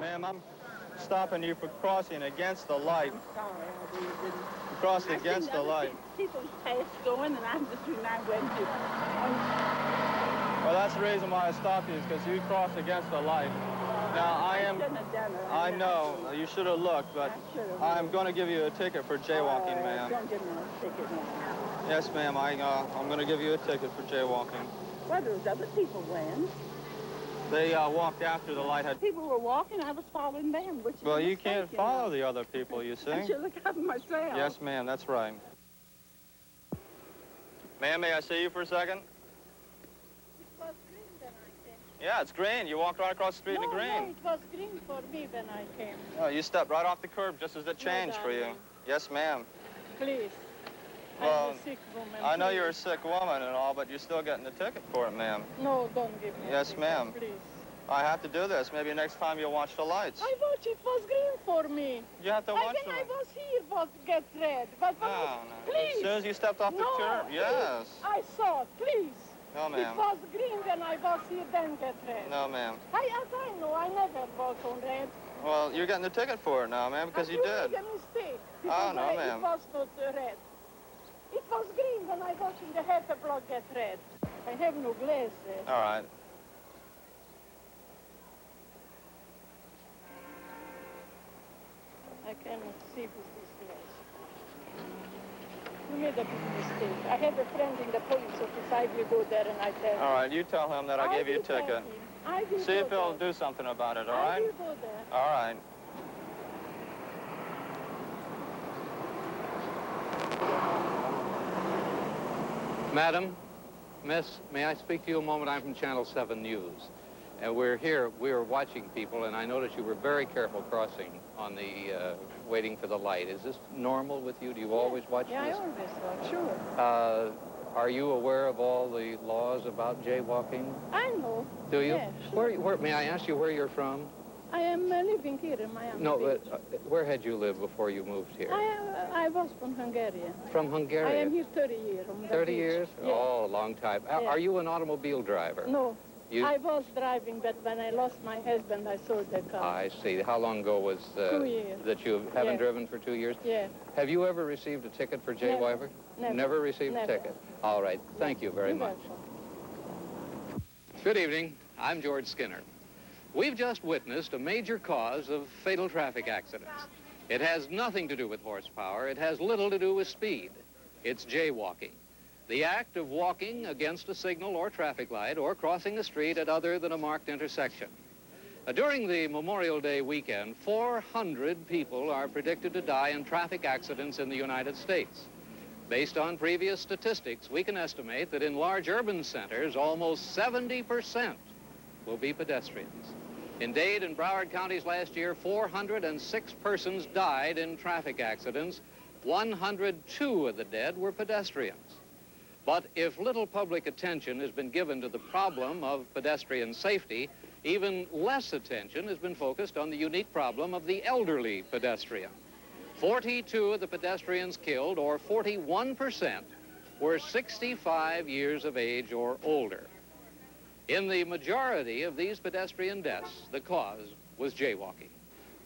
Ma'am, I'm stopping you for crossing against the light. I'm sorry, I really didn't. You crossed against the light. People's past going, and I'm just not going to. Well, that's the reason why I stopped you, is because you crossed against the light. Now, I know, you should have looked, but I'm going to give you a ticket for jaywalking, ma'am. Don't give me a ticket now. Yes, ma'am, I'm going to give you a ticket for jaywalking. What those other people went? They walked after the light had... People were walking, I was following them, which is Well, you can't follow the other people, you see. I should look out for myself. Yes, ma'am, that's right. Ma'am, may I see you for a second? It was green when I came. Yeah, it's green. You walked right across the street in the green. No, it was green for me when I came. Oh, you stepped right off the curb just as it changed for you. Yes, ma'am. Please. Well, I'm a sick woman. I know you're a sick woman and all, but you're still getting the ticket for it, ma'am. No, don't give me Yes, ma'am. Please. I have to do this. Maybe next time you'll watch the lights. I watch it was green for me. You have to watch when them. I was here, was get red. But No. please. As soon as you stepped off the curb, yes. I saw, please. No, ma'am. It was green when I was here, then get red. No, ma'am. I know, I never was on red. Well, you're getting the ticket for it now, ma'am, because you did. You made a mistake. Oh, no, ma'am. It was not red. It was green when I was in the half a block get red. I have no glasses. All right. I cannot see with this glass. You made a big mistake. I have a friend in the police office. I will go there and I tell him. All right, you tell him that I gave you a ticket. I will See if go he'll there. do something about it, all I right? will go there. All right. Madam, Miss, may I speak to you a moment? I'm from Channel 7 News. And we're here, we are watching people, and I noticed you were very careful crossing on the, waiting for the light. Is this normal with you? Do you always watch Yeah, this? I always watch, sure. Are you aware of all the laws about jaywalking? I know. Do you? Yeah, sure. Where, may I ask you where you're from? I am living here in Miami No, Beach. where had you lived before you moved here? I was from Hungary. From Hungary? I am here 30 years. On the 30 beach. years? Yeah. Oh, a long time. Yeah. Are you an automobile driver? No. You... I was driving, but when I lost my husband, I sold the car. I see. How long ago was 2 years. that you haven't driven for 2 years? Yeah. Have you ever received a ticket for jaywalking? Never. Never received Never. a ticket? All right. Thank you very much. Good evening. I'm George Skinner. We've just witnessed a major cause of fatal traffic accidents. It has nothing to do with horsepower. It has little to do with speed. It's jaywalking. The act of walking against a signal or traffic light or crossing a street at other than a marked intersection. During the Memorial Day weekend, 400 people are predicted to die in traffic accidents in the United States. Based on previous statistics, we can estimate that in large urban centers, almost 70% will be pedestrians. In Dade and Broward counties last year, 406 persons died in traffic accidents. 102 of the dead were pedestrians. But if little public attention has been given to the problem of pedestrian safety, even less attention has been focused on the unique problem of the elderly pedestrian. 42 of the pedestrians killed, or 41%, were 65 years of age or older. In the majority of these pedestrian deaths, the cause was jaywalking.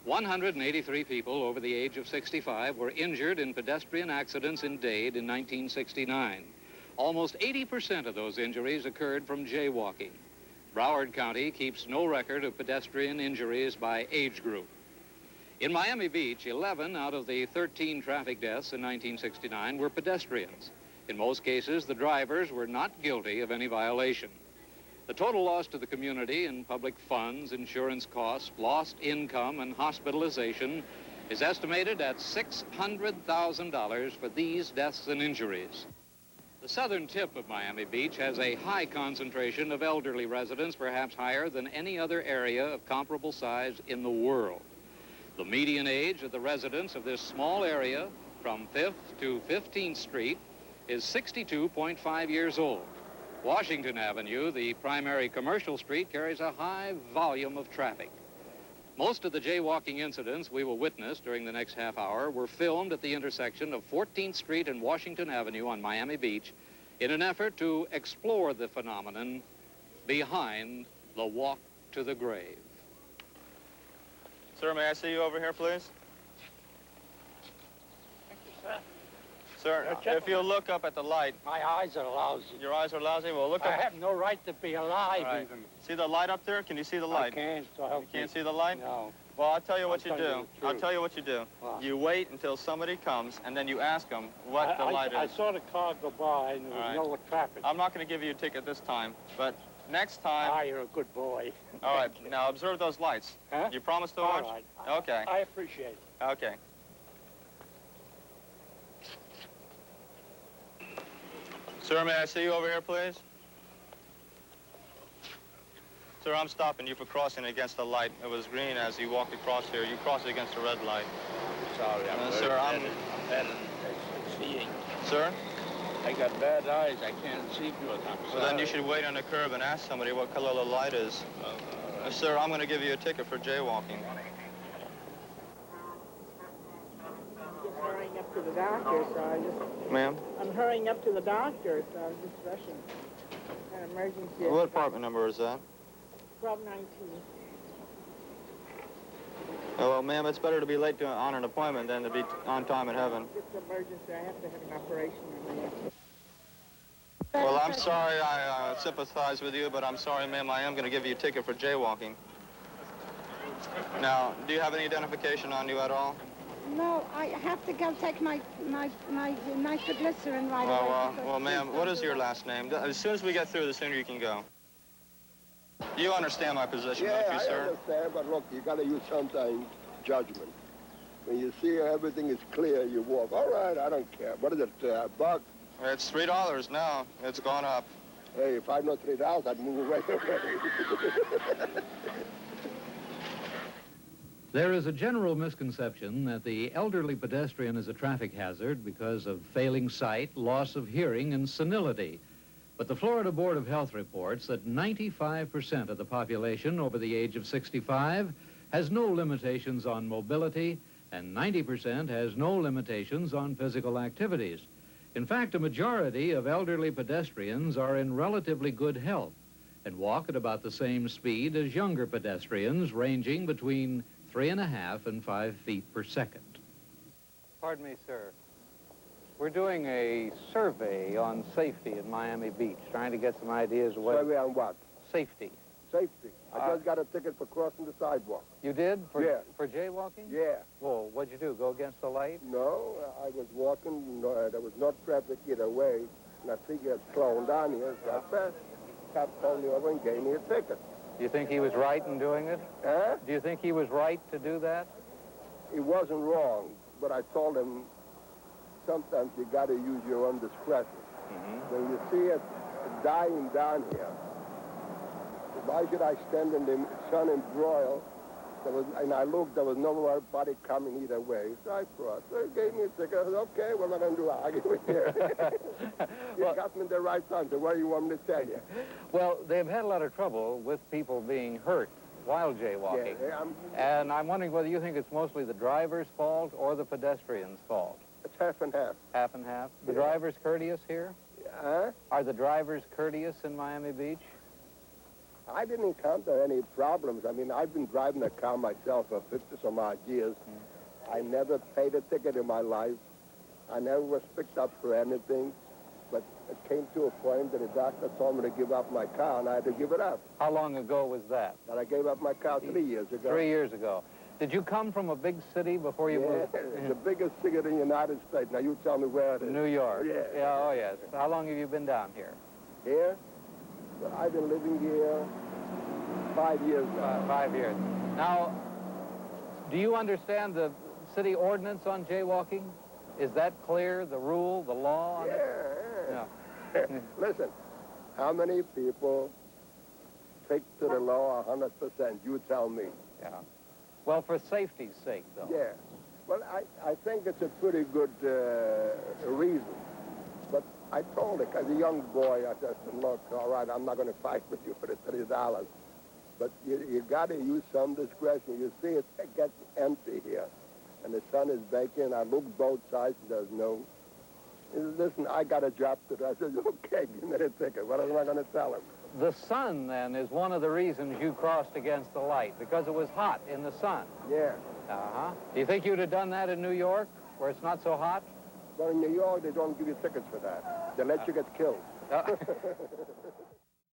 183 people over the age of 65 were injured in pedestrian accidents in Dade in 1969. Almost 80% of those injuries occurred from jaywalking. Broward County keeps no record of pedestrian injuries by age group. In Miami Beach, 11 out of the 13 traffic deaths in 1969 were pedestrians. In most cases, the drivers were not guilty of any violation. The total loss to the community in public funds, insurance costs, lost income, and hospitalization is estimated at $600,000 for these deaths and injuries. The southern tip of Miami Beach has a high concentration of elderly residents, perhaps higher than any other area of comparable size in the world. The median age of the residents of this small area, from 5th to 15th Street, is 62.5 years old. Washington Avenue, the primary commercial street, carries a high volume of traffic. Most of the jaywalking incidents we will witness during the next half hour were filmed at the intersection of 14th Street and Washington Avenue on Miami Beach in an effort to explore the phenomenon behind the walk to the grave. Sir, may I see you over here, please? Thank you, sir. Sir, if you look up at the light. My eyes are lousy. Your eyes are lousy? Well, look up. I have no right to be alive, Right. even. See the light up there? Can you see the light? I can't, so help You can't me. see the light? No. Well, I'll tell you what I'll you tell you do. the I'll truth. tell you what you do. What? You wait until somebody comes, and then you ask them what the light I is. saw the car go by, and there was no traffic. I'm not going to give you a ticket this time, but next time... Ah, you're a good boy. All right, now observe those lights. Huh? You promise to All watch? right. Okay. I appreciate it. Okay. Sir, may I see you over here, please? Sir, I'm stopping you for crossing against the light. It was green as you walked across here. You crossed against the red light. Sorry, sir, I'm bad at seeing. Sir? I got bad eyes. I can't see good. Well, then you should wait on the curb and ask somebody what color the light is. Sir, I'm going to give you a ticket for jaywalking. Just hurrying up to the doctor, so Ma'am? I'm hurrying up to the doctor, so I was just rushing. An emergency. What apartment number is that? 1219. Oh, well, ma'am, it's better to be late on an appointment than to be on time in heaven. Just an emergency. I have to have an operation on my neck. Well, I'm sorry I sympathize with you, but I'm sorry, ma'am, I am going to give you a ticket for jaywalking. Now, do you have any identification on you at all? No, I have to go take my nitroglycerin right away. Well, ma'am, what is your last name? As soon as we get through, the sooner you can go. You understand my position, don't you, I sir? understand, but look, you got to use sometimes judgment. When you see everything is clear, you walk. All right, I don't care. What is it, a buck? It's $3 now. It's gone up. Hey, if I know $3, I'd move away already. There is a general misconception that the elderly pedestrian is a traffic hazard because of failing sight, loss of hearing, and senility. But the Florida Board of Health reports that 95% of the population over the age of 65 has no limitations on mobility, and 90% has no limitations on physical activities. In fact, a majority of elderly pedestrians are in relatively good health and walk at about the same speed as younger pedestrians, ranging between 3.5 and 5 feet per second. Pardon me, sir. We're doing a survey on safety in Miami Beach, trying to get some ideas of what... Survey on what? Safety. Safety. I just got a ticket for crossing the sidewalk. You did? Yeah. For jaywalking? Yeah. Well, what'd you do, go against the light? No, I was walking. There was no traffic either way. And I think it's slowing down here. So I passed. Cop pulled me over and gave me a ticket. Do you think he was right in doing it? Huh? Do you think he was right to do that? He wasn't wrong, but I told him sometimes you got to use your own discretion. When you see it dying down here, why should I stand in the sun and broil? And I looked, there was nobody coming either way. So I crossed. So he gave me a ticket. I said, okay, we're not going to do arguing here. You got me the right time. So what do you want me to tell you? Well, they've had a lot of trouble with people being hurt while jaywalking. Yeah, and I'm wondering whether you think it's mostly the driver's fault or the pedestrian's fault. it's half and half. Half and half. The Yeah. driver's courteous here? Huh? Are the drivers courteous in Miami Beach? I didn't encounter any problems. I mean, I've been driving a car myself for 50-some odd years. I never paid a ticket in my life. I never was picked up for anything. But it came to a point that the doctor told me to give up my car, and I had to give it up. How long ago was that? And I gave up my car 3 years ago. 3 years ago. Did you come from a big city before you moved? It's the biggest city in the United States. Now, you tell me where it is. New York. Yeah. Oh, yes. How long have you been down here? Here? But I've been living here 5 years now. 5 years. Now, do you understand the city ordinance on jaywalking? Is that clear, the rule, the law on it? Yeah. Listen, how many people take to the law 100%? You tell me. Yeah. Well, for safety's sake, though. Yeah. Well, I think it's a pretty good reason. But I told her, as a young boy, I said, look, all right, I'm not going to fight with you for the $30. But you got to use some discretion. You see, it gets empty here. And the sun is baking. I look both sides. There's no... He said, listen, I got a job to do. I said, okay, give me the ticket. What am I going to tell him? The sun, then, is one of the reasons you crossed against the light, because it was hot in the sun. Yeah. Uh-huh. Do you think you'd have done that in New York, where it's not so hot? Well, in New York, they don't give you tickets for that. They let you get killed.